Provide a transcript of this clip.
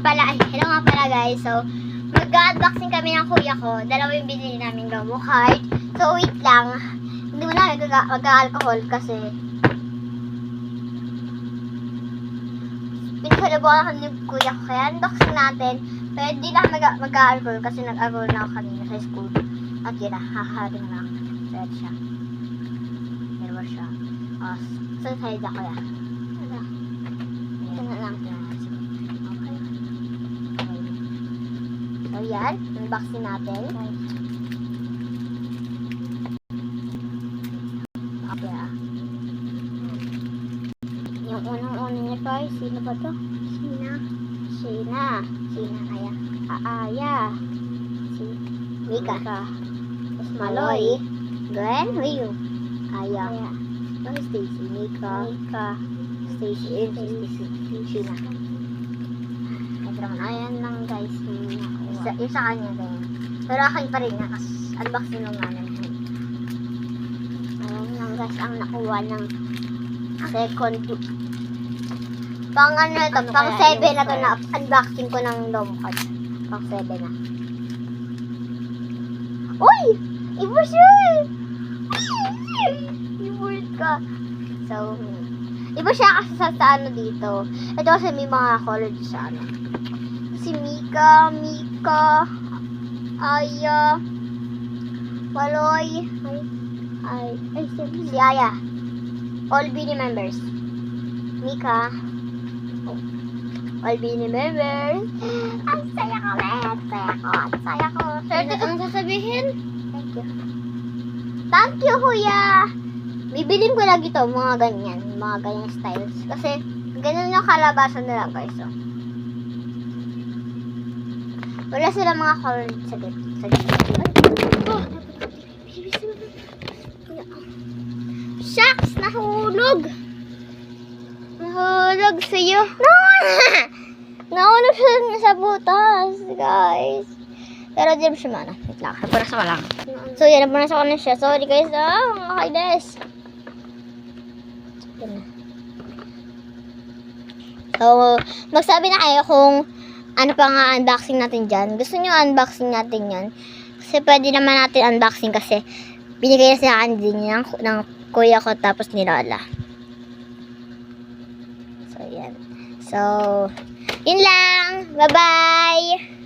Hello nga pala guys. So, mag-unboxing kami ng kuya ko. Dalawa yung binili namin Globo card. So, wait lang. Hindi mo na mag-alcohol kasi pinagkalabuan ako ni kuya ko. Kaya unboxing natin. Pero hindi lang mag-alcohol kasi nag-alcohol na ako kanina sa school. At yun na, hahading lang. Red siya. Dalawa siya. Saan side ako ya? Ito na lang. So, yan. Unboxing natin. Okay, Yung unang-una niya guys, sino ba to? Sina kaya? Aya. Si Mika. Tapos Maloy. Gwen? Huyo. Aya. Tapos Stacy. Mika. Stacy. Sina. Ayan lang guys. Yung sa kanya din. Pero akin pa rin na kasi unboxing lang namin. Ayan lang guys ang nakuha ng second pang ano ito, pang 7 na to na unboxing ko ng Globo card. Pang 7 na. Uy! I-burst yun! I-burst ka. So, i-burst siya kasi sa ano dito. Ito kasi may mga color sa ano. Si Mika, Aya, Maloy, si Aya. All BD members. Mika. All BD members. Ang saya ko ulit. Saya ko. Sir, anong sasabihin? Thank you. Thank you, kuya. Bibilin ko lagi to, mga ganyan styles. Kasi, ganyan yung kalabasan nila, guys. So. Wala sila mga color sa gitna. Shucks! Nahulog sa'yo. Nahulog siya sa butas, guys. Pero di siya mana. Wait lang. Napunasan ko lang. So, yan. Napunasan ko na siya. Sorry, guys. Nakakainis. So, magsabi na kayo kung ano pa nga unboxing natin dyan. Gusto nyo unboxing natin yan? Kasi pwede naman natin unboxing kasi binigay na sa akin din ng kuya ko tapos ni Lola. So, yan. So, yun lang. Bye-bye!